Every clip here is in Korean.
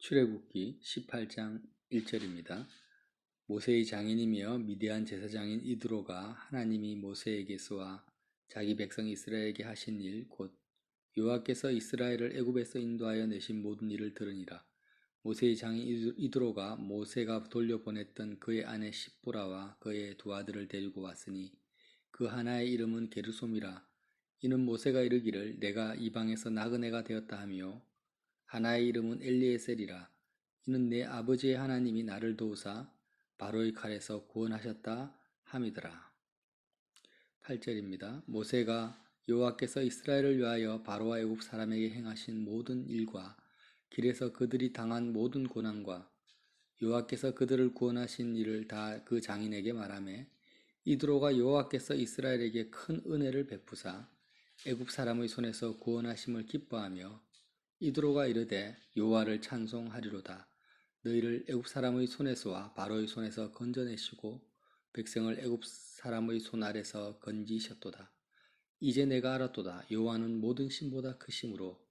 출애굽기 18장 1절입니다. 모세의 장인이며 미디안 제사장인 이드로가 하나님이 모세에게서와 자기 백성 이스라엘에게 하신 일 곧 여호와께서 이스라엘을 애굽에서 인도하여 내신 모든 일을 들으니라. 모세의 장인 이드로가 모세가 돌려보냈던 그의 아내 십보라와 그의 두 아들을 데리고 왔으니 그 하나의 이름은 게르솜이라. 이는 모세가 이르기를 내가 이방에서 나그네가 되었다 하며 하나의 이름은 엘리에셀이라. 이는 내 아버지의 하나님이 나를 도우사 바로의 칼에서 구원하셨다 함이더라. 8절입니다. 모세가 여호와께서 이스라엘을 위하여 바로와 애굽 사람에게 행하신 모든 일과 길에서 그들이 당한 모든 고난과 여호와께서 그들을 구원하신 일을 다 그 장인에게 말하매 이드로가 여호와께서 이스라엘에게 큰 은혜를 베푸사 애굽 사람의 손에서 구원하심을 기뻐하며 이드로가 이르되 여호와를 찬송하리로다. 너희를 애굽 사람의 손에서와 바로의 손에서 건져내시고 백성을 애굽 사람의 손 아래서 건지셨도다. 이제 내가 알았도다. 여호와는 모든 신보다 크심으로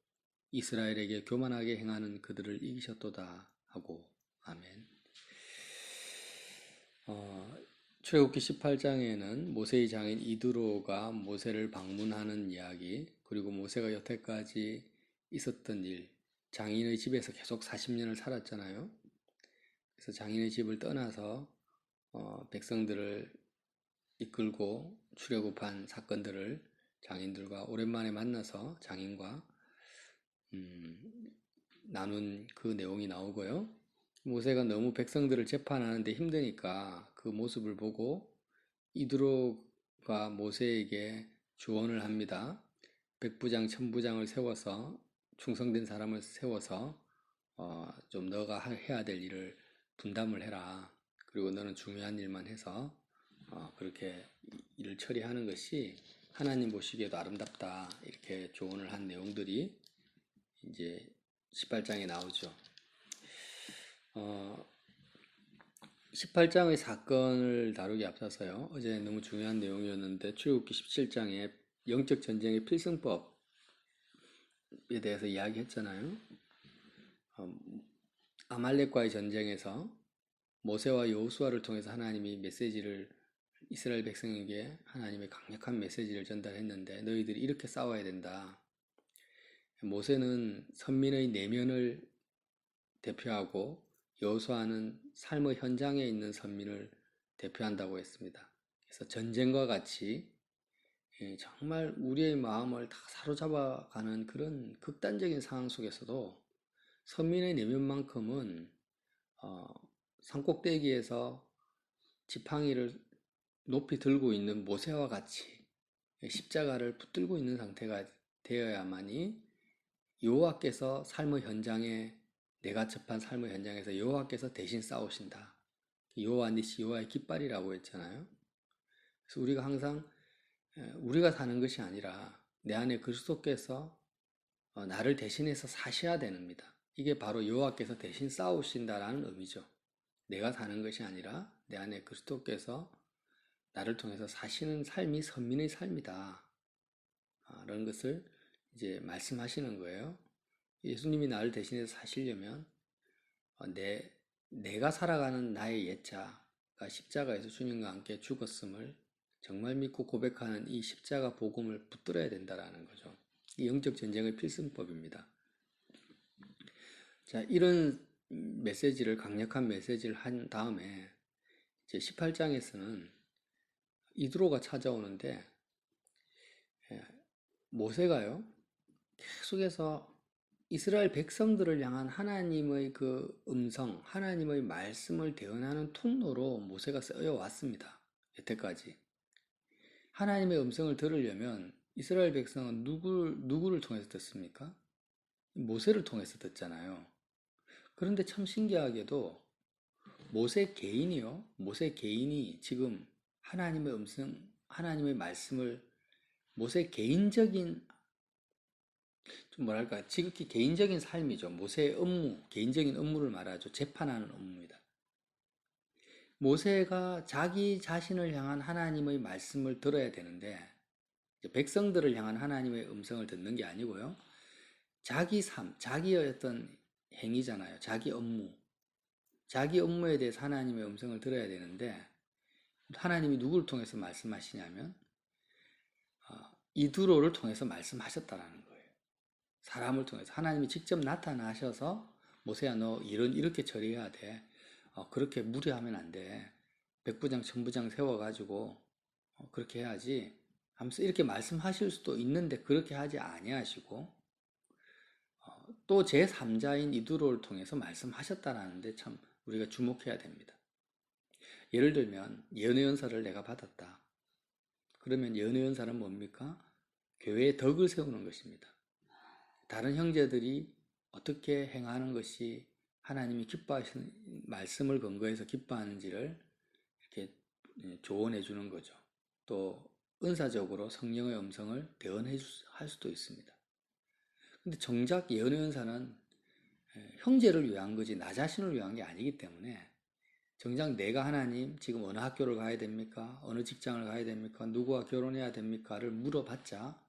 이스라엘에게 교만하게 행하는 그들을 이기셨도다 하고. 아멘. 출애굽기 18장에는 모세의 장인 이드로가 모세를 방문하는 이야기, 그리고 모세가 여태까지 있었던 일, 장인의 집에서 계속 40년을 살았잖아요. 그래서 장인의 집을 떠나서 백성들을 이끌고 출애굽한 사건들을 장인들과 오랜만에 만나서 장인과 나눈 그 내용이 나오고요. 모세가 너무 백성들을 재판하는데 힘드니까 그 모습을 보고 이드로가 모세에게 조언을 합니다. 백부장, 천부장을 세워서 충성된 사람을 세워서 좀 너가 해야 될 일을 분담을 해라. 그리고 너는 중요한 일만 해서 그렇게 일을 처리하는 것이 하나님 보시기에도 아름답다. 이렇게 조언을 한 내용들이 이제 18장에 나오죠. 18장의 사건을 다루기 앞서서요. 어제 너무 중요한 내용이었는데 출애굽기 17장에 영적 전쟁의 필승법에 대해서 이야기했잖아요. 아말렉과의 전쟁에서 모세와 여호수아를 통해서 하나님이 메시지를 이스라엘 백성에게 하나님의 강력한 메시지를 전달했는데 너희들이 이렇게 싸워야 된다. 모세는 선민의 내면을 대표하고 여호수아는 삶의 현장에 있는 선민을 대표한다고 했습니다. 그래서 전쟁과 같이 정말 우리의 마음을 다 사로잡아가는 그런 극단적인 상황 속에서도 선민의 내면만큼은 산꼭대기에서 지팡이를 높이 들고 있는 모세와 같이 십자가를 붙들고 있는 상태가 되어야만이 여호와께서 삶의 현장에 내가 접한 삶의 현장에서 여호와께서 대신 싸우신다. 여호와 니시 여호와의 깃발이라고 했잖아요. 그래서 우리가 항상 우리가 사는 것이 아니라 내 안에 그리스도께서 나를 대신해서 사셔야 됩니다. 이게 바로 여호와께서 대신 싸우신다라는 의미죠. 내가 사는 것이 아니라 내 안에 그리스도께서 나를 통해서 사시는 삶이 선민의 삶이다. 라는 것을 이제 말씀하시는 거예요. 예수님이 나를 대신해서 사시려면 내가 살아가는 나의 옛자가 십자가에서 주님과 함께 죽었음을 정말 믿고 고백하는 이 십자가 복음을 붙들어야 된다라는 거죠. 이 영적 전쟁의 필승법입니다. 자, 이런 메시지를 강력한 메시지를 한 다음에 이제 18장에서는 이드로가 찾아오는데 모세가요 계속해서 이스라엘 백성들을 향한 하나님의 그 음성, 하나님의 말씀을 대언하는 통로로 모세가 쓰여 왔습니다. 여태까지. 하나님의 음성을 들으려면 이스라엘 백성은 누구를 통해서 듣습니까? 모세를 통해서 듣잖아요. 그런데 참 신기하게도 모세 개인이 지금 하나님의 음성, 하나님의 말씀을 모세 개인적인 좀 뭐랄까 지극히 개인적인 삶이죠. 모세의 업무, 개인적인 업무를 말하죠. 재판하는 업무입니다. 모세가 자기 자신을 향한 하나님의 말씀을 들어야 되는데 백성들을 향한 하나님의 음성을 듣는 게 아니고요. 자기 삶, 자기의 어떤 행위잖아요. 자기 업무. 자기 업무에 대해서 하나님의 음성을 들어야 되는데 하나님이 누구를 통해서 말씀하시냐면 이두로를 통해서 말씀하셨다라는 거예요. 사람을 통해서 하나님이 직접 나타나셔서 모세야 너 이렇게 처리해야 돼. 그렇게 무리하면 안 돼. 백부장 천부장 세워가지고 그렇게 해야지 하면서 이렇게 말씀하실 수도 있는데 그렇게 하지 아니하시고 또 제3자인 이두로를 통해서 말씀하셨다라는데 참 우리가 주목해야 됩니다. 예를 들면 예언의 은사를 내가 받았다. 그러면 예언의 은사는 뭡니까? 교회의 덕을 세우는 것입니다. 다른 형제들이 어떻게 행하는 것이 하나님이 기뻐하시는 말씀을 근거해서 기뻐하는지를 이렇게 조언해 주는 거죠. 또 은사적으로 성령의 음성을 대언할 수도 있습니다. 근데 정작 예언의 은사는 형제를 위한 거지 나 자신을 위한 게 아니기 때문에 정작 내가 하나님 지금 어느 학교를 가야 됩니까? 어느 직장을 가야 됩니까? 누구와 결혼해야 됩니까?를 물어봤자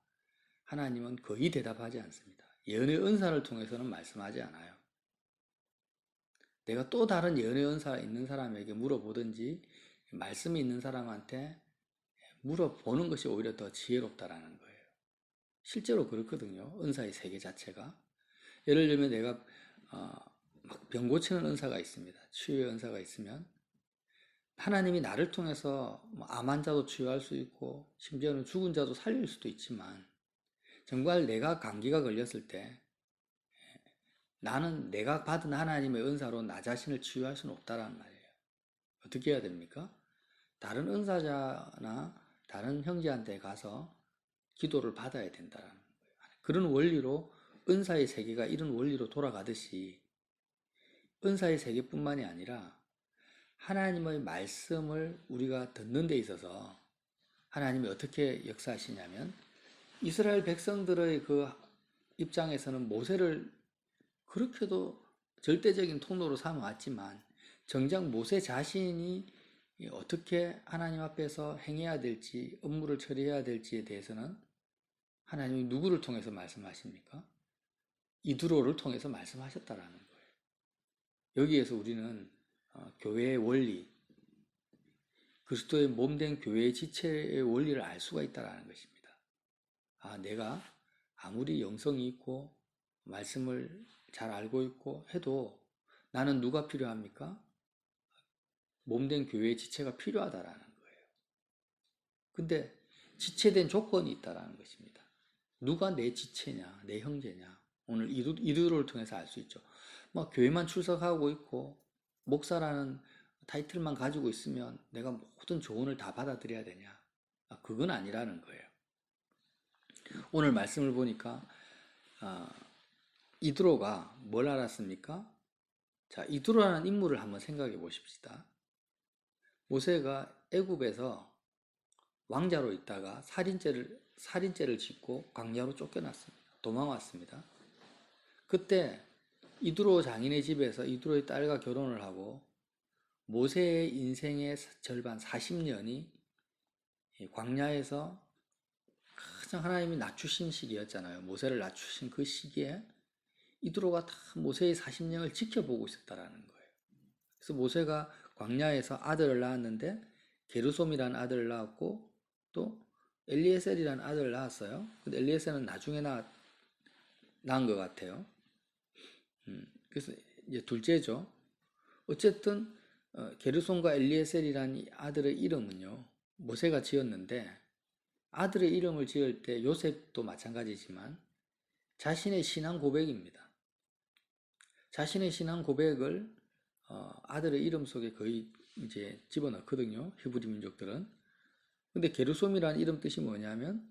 하나님은 거의 대답하지 않습니다. 예언의 은사를 통해서는 말씀하지 않아요. 내가 또 다른 예언의 은사가 있는 사람에게 물어보든지 말씀이 있는 사람한테 물어보는 것이 오히려 더 지혜롭다라는 거예요. 실제로 그렇거든요. 은사의 세계 자체가. 예를 들면 내가 막 병 고치는 은사가 있습니다. 치유의 은사가 있으면 하나님이 나를 통해서 암 환자도 치유할 수 있고 심지어는 죽은 자도 살릴 수도 있지만 정말 내가 감기가 걸렸을 때 나는 내가 받은 하나님의 은사로 나 자신을 치유할 수는 없다라는 말이에요. 어떻게 해야 됩니까? 다른 은사자나 다른 형제한테 가서 기도를 받아야 된다는 거예요. 그런 원리로 은사의 세계가 이런 원리로 돌아가듯이 은사의 세계뿐만이 아니라 하나님의 말씀을 우리가 듣는 데 있어서 하나님이 어떻게 역사하시냐면 이스라엘 백성들의 그 입장에서는 모세를 그렇게도 절대적인 통로로 삼아왔지만 정작 모세 자신이 어떻게 하나님 앞에서 행해야 될지 업무를 처리해야 될지에 대해서는 하나님이 누구를 통해서 말씀하십니까? 이두로를 통해서 말씀하셨다라는 거예요. 여기에서 우리는 교회의 원리, 그리스도의 몸된 교회의 지체의 원리를 알 수가 있다는 것입니다. 내가 아무리 영성이 있고 말씀을 잘 알고 있고 해도 나는 누가 필요합니까? 몸된 교회의 지체가 필요하다라는 거예요. 근데 지체된 조건이 있다라는 것입니다. 누가 내 지체냐, 내 형제냐. 오늘 이두로를 통해서 알 수 있죠. 교회만 출석하고 있고 목사라는 타이틀만 가지고 있으면 내가 모든 조언을 다 받아들여야 되냐? 그건 아니라는 거예요. 오늘 말씀을 보니까 이두로가 뭘 알았습니까? 자, 이두로라는 인물을 한번 생각해 보십시다. 모세가 애굽에서 왕자로 있다가 살인죄를 짓고 광야로 쫓겨났습니다. 도망왔습니다. 그때 이두로 장인의 집에서 이두로의 딸과 결혼을 하고 모세의 인생의 절반 40년이 광야에서 가장 하나님이 낮추신 시기였잖아요. 모세를 낮추신 그 시기에 이두로가 다 모세의 40년을 지켜보고 있었다라는 거예요. 그래서 모세가 광야에서 아들을 낳았는데 게르솜이라는 아들을 낳았고 또 엘리에셀이라는 아들을 낳았어요. 근데 엘리에셀은 나중에 낳은 것 같아요. 그래서 이제 둘째죠. 어쨌든 게르솜과 엘리에셀이라는 아들의 이름은요 모세가 지었는데 아들의 이름을 지을 때 요셉도 마찬가지지만 자신의 신앙 고백입니다. 자신의 신앙 고백을 아들의 이름 속에 거의 이제 집어넣거든요. 히브리 민족들은. 근데 게르솜이라는 이름 뜻이 뭐냐면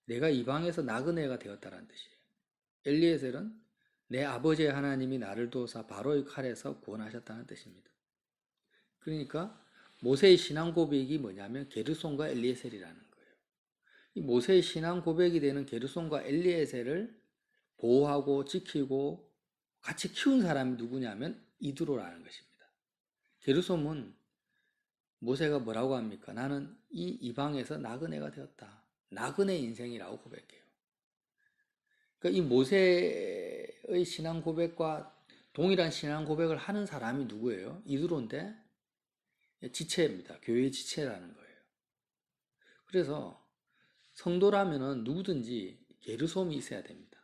내가 이방에서 나그네가 되었다라는 뜻이에요. 엘리에셀은 내 아버지의 하나님이 나를 도우사 바로의 칼에서 구원하셨다는 뜻입니다. 그러니까 모세의 신앙 고백이 뭐냐면 게르솜과 엘리에셀이라는 거예요. 이 모세의 신앙 고백이 되는 게르솜과 엘리에셀을 보호하고 지키고 같이 키운 사람이 누구냐면 이두로라는 것입니다. 게르솜은 모세가 뭐라고 합니까? 나는 이 이방에서 나그네가 되었다. 나그네 인생이라고 고백해요. 그러니까 이 모세의 신앙 고백과 동일한 신앙 고백을 하는 사람이 누구예요? 이두로인데 지체입니다. 교회의 지체라는 거예요. 그래서 성도라면은 누구든지 게르솜이 있어야 됩니다.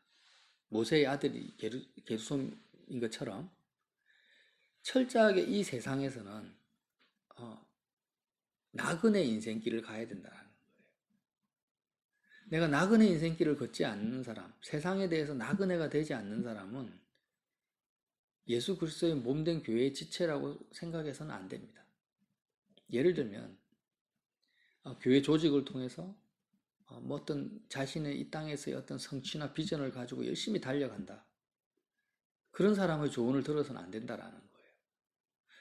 모세의 아들이 게르솜인 것처럼 철저하게 이 세상에서는 나그네 인생길을 가야 된다는 거예요. 내가 나그네 인생길을 걷지 않는 사람, 세상에 대해서 나그네가 되지 않는 사람은 예수 그리스도의 몸된 교회의 지체라고 생각해서는 안 됩니다. 예를 들면 교회 조직을 통해서 뭐 어떤 자신의 이 땅에서의 어떤 성취나 비전을 가지고 열심히 달려간다. 그런 사람의 조언을 들어서는 안 된다라는 거예요.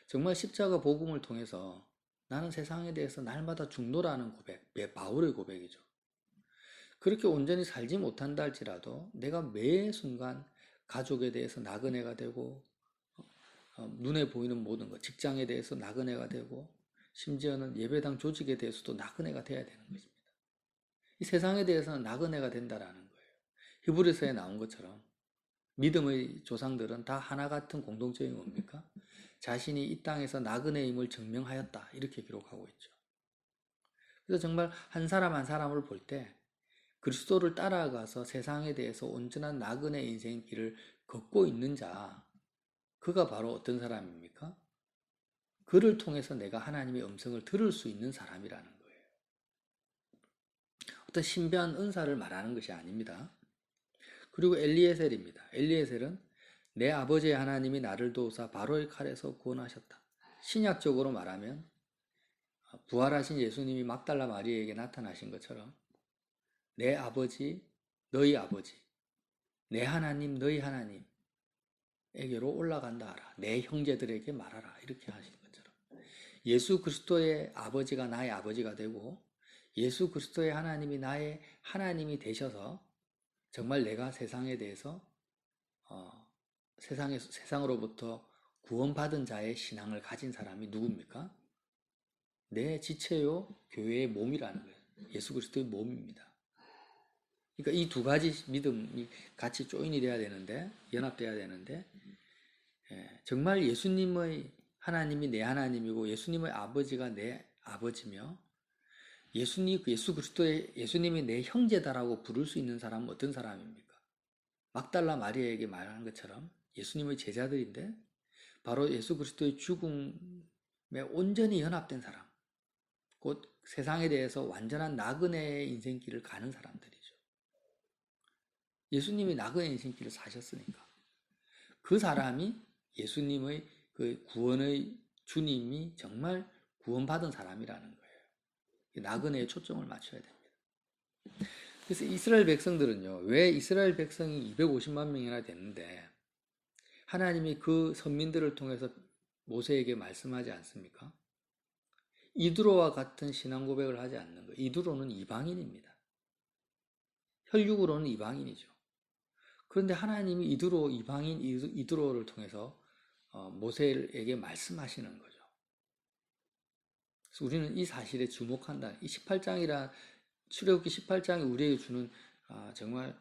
정말 십자가 복음을 통해서 나는 세상에 대해서 날마다 죽노라는 고백, 바울의 고백이죠. 그렇게 온전히 살지 못한다 할지라도 내가 매 순간 가족에 대해서 나그네가 되고 눈에 보이는 모든 것, 직장에 대해서 나그네가 되고 심지어는 예배당 조직에 대해서도 나그네가 돼야 되는 것입니다. 이 세상에 대해서는 나그네가 된다라는 거예요. 히브리서에 나온 것처럼 믿음의 조상들은 다 하나 같은 공동점이 뭡니까? 자신이 이 땅에서 나그네임을 증명하였다. 이렇게 기록하고 있죠. 그래서 정말 한 사람 한 사람을 볼 때 그리스도를 따라가서 세상에 대해서 온전한 나그네 인생길을 걷고 있는 자, 그가 바로 어떤 사람입니까? 그를 통해서 내가 하나님의 음성을 들을 수 있는 사람이라는 거예요. 어떤 신비한 은사를 말하는 것이 아닙니다. 그리고 엘리에셀입니다. 엘리에셀은 내 아버지의 하나님이 나를 도우사 바로의 칼에서 구원하셨다. 신약적으로 말하면 부활하신 예수님이 막달라 마리아에게 나타나신 것처럼 내 아버지, 너희 아버지, 내 하나님, 너희 하나님에게로 올라간다 하라. 내 형제들에게 말하라. 이렇게 하신 것처럼 예수 그리스도의 아버지가 나의 아버지가 되고 예수 그리스도의 하나님이 나의 하나님이 되셔서 정말 내가 세상에 대해서 세상으로부터 구원받은 자의 신앙을 가진 사람이 누굽니까? 내 지체요 교회의 몸이라는 거예요. 예수 그리스도의 몸입니다. 그러니까 이 두 가지 믿음이 같이 조인이 돼야 되는데, 연합돼야 되는데, 정말 예수님의 하나님이 내 하나님이고 예수님의 아버지가 내 아버지며 예수 그리스도의 예수님이 내 형제다라고 부를 수 있는 사람은 어떤 사람입니까? 막달라 마리아에게 말하는 것처럼 예수님의 제자들인데 바로 예수 그리스도의 죽음에 온전히 연합된 사람, 곧 세상에 대해서 완전한 나그네의 인생길을 가는 사람들이죠. 예수님이 나그네 인생길을 사셨으니까 그 사람이 예수님의 그 구원의 주님이 정말 구원받은 사람이라는 거예요. 나그네에 초점을 맞춰야 됩니다. 그래서 이스라엘 백성들은요, 왜 이스라엘 백성이 250만 명이나 됐는데 하나님이 그 선민들을 통해서 모세에게 말씀하지 않습니까? 이두로와 같은 신앙 고백을 하지 않는 거예요. 이두로는 이방인입니다. 혈육으로는 이방인이죠. 그런데 하나님이 이방인 이두로를 통해서 모세에게 말씀하시는 거죠. 그래서 우리는 이 사실에 주목한다. 이 18장이라 출애굽기 18장이 우리에게 주는 정말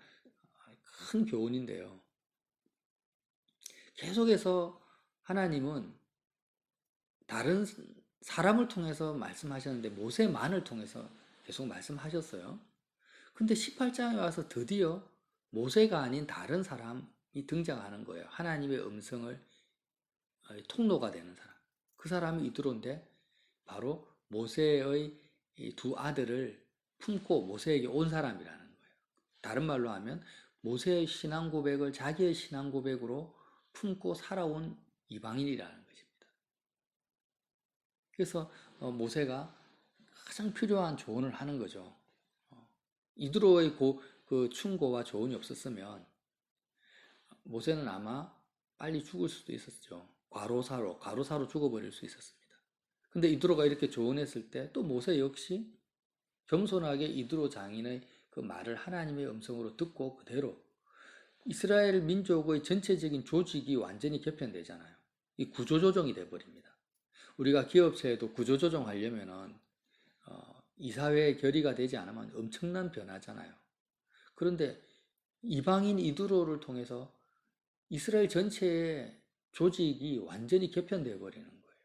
큰 교훈인데요. 계속해서 하나님은 다른 사람을 통해서 말씀하셨는데 모세만을 통해서 계속 말씀하셨어요. 근데 18장에 와서 드디어 모세가 아닌 다른 사람이 등장하는 거예요. 하나님의 음성을 통로가 되는 사람. 그 사람이 이두로인데 바로 모세의 두 아들을 품고 모세에게 온 사람이라는 거예요. 다른 말로 하면 모세의 신앙 고백을 자기의 신앙 고백으로 품고 살아온 이방인이라는 것입니다. 그래서 모세가 가장 필요한 조언을 하는 거죠. 이두로의 그 충고와 조언이 없었으면 모세는 아마 빨리 죽을 수도 있었죠. 과로사로 죽어버릴 수 있었습니다. 근데 이두로가 이렇게 조언했을 때 또 모세 역시 겸손하게 이두로 장인의 그 말을 하나님의 음성으로 듣고 그대로 이스라엘 민족의 전체적인 조직이 완전히 개편되잖아요. 이 구조조정이 돼버립니다. 우리가 기업체에도 구조조정하려면은 이사회 결의가 되지 않으면 엄청난 변화잖아요. 그런데 이방인 이두로를 통해서 이스라엘 전체에 조직이 완전히 개편되어 버리는 거예요.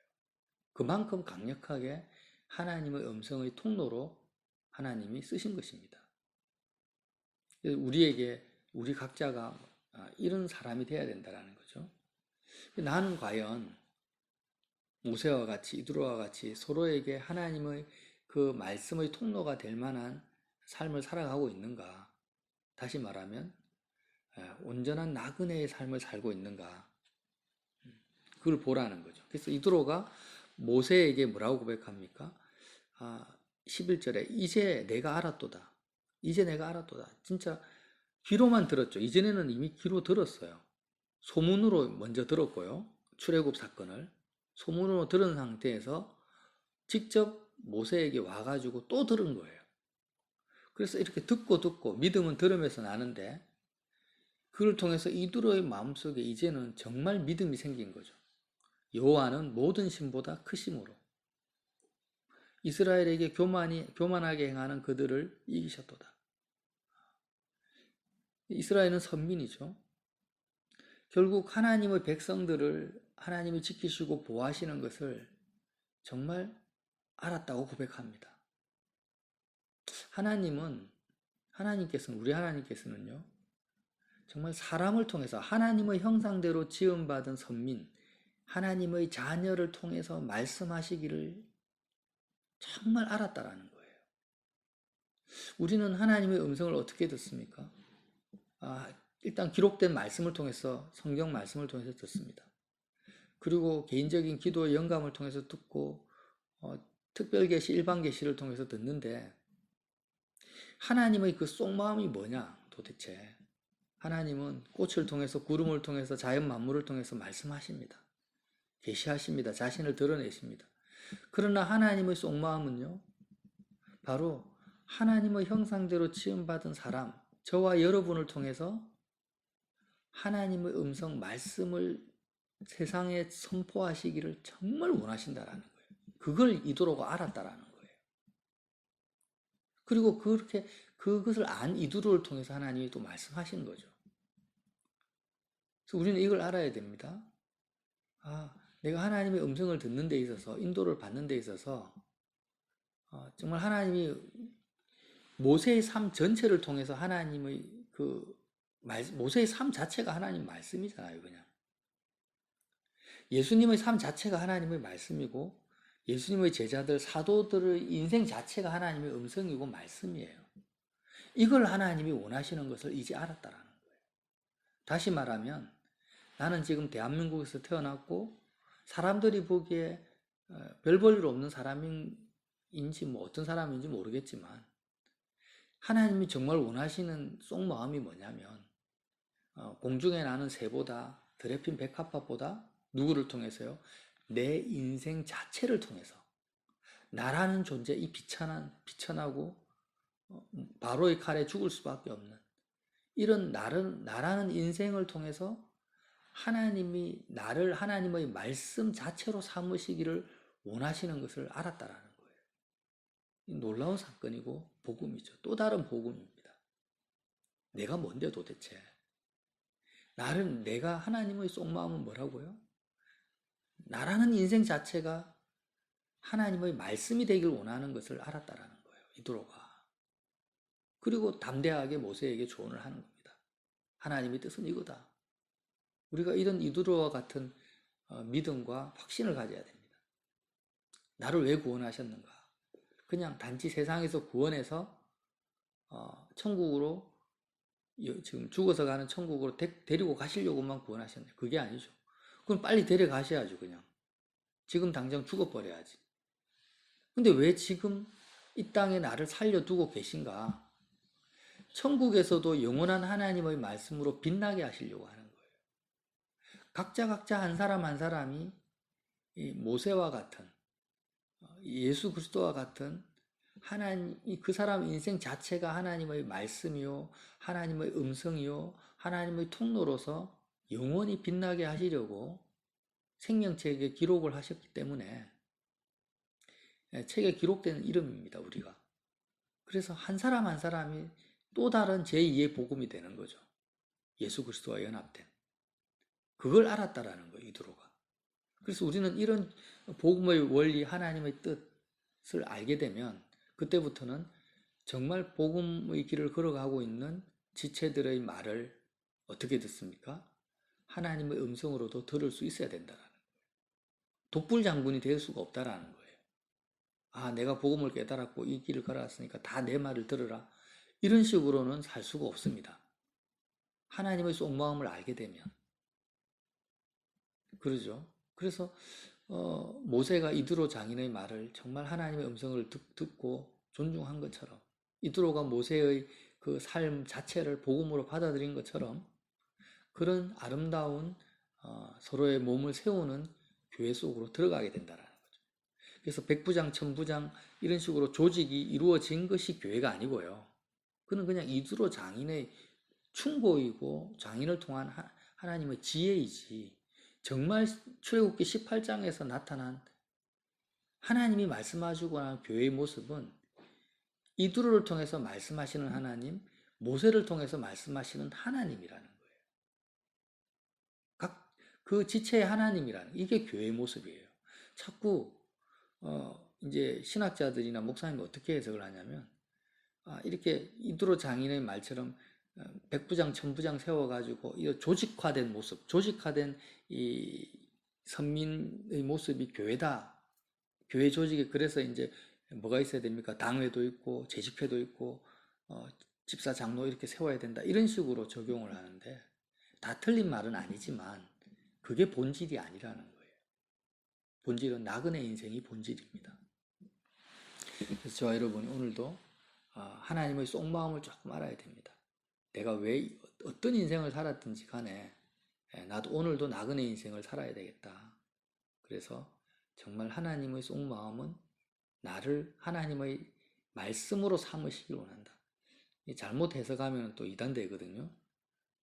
그만큼 강력하게 하나님의 음성의 통로로 하나님이 쓰신 것입니다. 우리 각자가 이런 사람이 되어야 된다는 거죠. 나는 과연 모세와 같이 이드로와 같이 서로에게 하나님의 그 말씀의 통로가 될 만한 삶을 살아가고 있는가? 다시 말하면 온전한 나그네의 삶을 살고 있는가? 그걸 보라는 거죠. 그래서 이드로가 모세에게 뭐라고 고백합니까? 11절에 이제 내가 알았도다. 이제 내가 알았도다. 진짜 귀로만 들었죠. 이전에는 이미 귀로 들었어요. 소문으로 먼저 들었고요. 출애굽 사건을 소문으로 들은 상태에서 직접 모세에게 와가지고 또 들은 거예요. 그래서 이렇게 듣고 믿음은 들으면서 나는데 그걸 통해서 이드로의 마음속에 이제는 정말 믿음이 생긴 거죠. 여호와는 모든 신보다 크심으로 이스라엘에게 교만하게 행하는 그들을 이기셨도다. 이스라엘은 선민이죠. 결국 하나님의 백성들을 하나님이 지키시고 보호하시는 것을 정말 알았다고 고백합니다. 우리 하나님께서는요, 정말 사람을 통해서 하나님의 형상대로 지음받은 선민, 하나님의 자녀를 통해서 말씀하시기를 정말 알았다라는 거예요. 우리는 하나님의 음성을 어떻게 듣습니까? 일단 기록된 말씀을 통해서, 성경 말씀을 통해서 듣습니다. 그리고 개인적인 기도의 영감을 통해서 듣고 특별 계시, 일반 계시를 통해서 듣는데 하나님의 그 속마음이 뭐냐 도대체. 하나님은 꽃을 통해서 구름을 통해서 자연 만물을 통해서 말씀하십니다. 계시하십니다. 자신을 드러내십니다. 그러나 하나님의 속마음은요, 바로 하나님의 형상대로 지음받은 사람, 저와 여러분을 통해서 하나님의 음성, 말씀을 세상에 선포하시기를 정말 원하신다라는 거예요. 그걸 이도로가 알았다라는 거예요. 그리고 그것을 안 이도로를 통해서 하나님이 또 말씀하신 거죠. 그래서 우리는 이걸 알아야 됩니다. 내가 하나님의 음성을 듣는 데 있어서, 인도를 받는 데 있어서 정말 하나님이 모세의 삶 전체를 통해서 하나님의 모세의 삶 자체가 하나님 말씀이잖아요, 그냥. 예수님의 삶 자체가 하나님의 말씀이고 예수님의 제자들, 사도들의 인생 자체가 하나님의 음성이고 말씀이에요. 이걸 하나님이 원하시는 것을 이제 알았다라는 거예요. 다시 말하면 나는 지금 대한민국에서 태어났고 사람들이 보기에 별 볼 일 없는 사람인지 어떤 사람인지 모르겠지만 하나님이 정말 원하시는 속마음이 뭐냐면 공중에 나는 새보다 들에 핀 백합화보다 누구를 통해서요? 내 인생 자체를 통해서 나라는 존재, 이 비천하고 바로의 칼에 죽을 수밖에 없는 이런 나라는 인생을 통해서 하나님이 나를 하나님의 말씀 자체로 삼으시기를 원하시는 것을 알았다라는 거예요. 놀라운 사건이고 복음이죠. 또 다른 복음입니다. 내가 뭔데 도대체? 내가 하나님의 속마음은 뭐라고요? 나라는 인생 자체가 하나님의 말씀이 되길 원하는 것을 알았다라는 거예요. 이도로가. 그리고 담대하게 모세에게 조언을 하는 겁니다. 하나님의 뜻은 이거다. 우리가 이런 이도로와 같은 믿음과 확신을 가져야 됩니다. 나를 왜 구원하셨는가? 그냥 단지 세상에서 구원해서 천국으로 지금 죽어서 가는 천국으로 데리고 가시려고만 구원하셨네. 그게 아니죠. 그럼 빨리 데려가셔야죠, 그냥. 지금 당장 죽어버려야지. 근데 왜 지금 이 땅에 나를 살려두고 계신가? 천국에서도 영원한 하나님의 말씀으로 빛나게 하시려고 하는 거예요. 각자 한 사람 한 사람이 모세와 같은 예수 그리스도와 같은 그 사람 인생 자체가 하나님의 말씀이요, 하나님의 음성이요, 하나님의 통로로서 영원히 빛나게 하시려고 생명책에 기록을 하셨기 때문에 책에 기록되는 이름입니다, 우리가. 그래서 한 사람 한 사람이 또 다른 제2의 복음이 되는 거죠. 예수 그리스도와 연합된. 그걸 알았다라는 거예요, 이드로가. 그래서 우리는 이런 복음의 원리, 하나님의 뜻을 알게 되면 그때부터는 정말 복음의 길을 걸어가고 있는 지체들의 말을 어떻게 듣습니까? 하나님의 음성으로도 들을 수 있어야 된다라는 거예요. 독불 장군이 될 수가 없다라는 거예요. 아, 내가 복음을 깨달았고 이 길을 걸어왔으니까 다 내 말을 들으라. 이런 식으로는 살 수가 없습니다. 하나님의 속마음을 알게 되면. 그러죠. 그래서 모세가 이드로 장인의 말을 정말 하나님의 음성을 듣고 존중한 것처럼 이드로가 모세의 그 삶 자체를 복음으로 받아들인 것처럼 그런 아름다운 서로의 몸을 세우는 교회 속으로 들어가게 된다는 거죠. 그래서 백부장, 천부장 이런 식으로 조직이 이루어진 것이 교회가 아니고요. 그는 그냥 이드로 장인의 충고이고 장인을 통한 하나님의 지혜이지 정말 출애굽기 18장에서 나타난 하나님이 말씀하시거나 교회의 모습은 이두로를 통해서 말씀하시는 하나님, 모세를 통해서 말씀하시는 하나님이라는 거예요. 각 그 지체의 하나님이라는 이게 교회의 모습이에요. 자꾸 이제 신학자들이나 목사님이 어떻게 해석을 하냐면 이렇게 이두로 장인의 말처럼 백부장, 천부장 세워가지고 이 조직화된 모습, 조직화된 이 선민의 모습이 교회다. 교회 조직에 그래서 이제 뭐가 있어야 됩니까? 당회도 있고 재직회도 있고 집사 장로 이렇게 세워야 된다. 이런 식으로 적용을 하는데 다 틀린 말은 아니지만 그게 본질이 아니라는 거예요. 본질은 나그네 인생이 본질입니다. 그래서 저와 여러분이 오늘도 하나님의 속마음을 조금 알아야 됩니다. 내가 왜 어떤 인생을 살았든지 간에 나도 오늘도 나그네 인생을 살아야 되겠다. 그래서 정말 하나님의 속마음은 나를 하나님의 말씀으로 삼으시길 원한다. 잘못 해석하면 또 이단되거든요.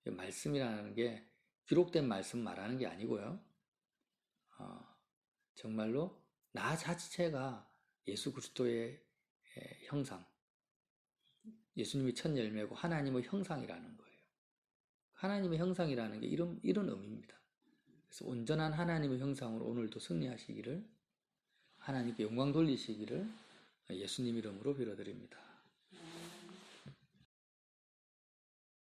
말씀이라는 게 기록된 말씀 말하는 게 아니고요. 정말로 나 자체가 예수 그리스도의 형상, 예수님이 첫 열매고 하나님의 형상이라는 거예요. 하나님의 형상이라는 게 이런 의미입니다. 그래서 온전한 하나님의 형상으로 오늘도 승리하시기를, 하나님께 영광 돌리시기를 예수님 이름으로 빌어드립니다.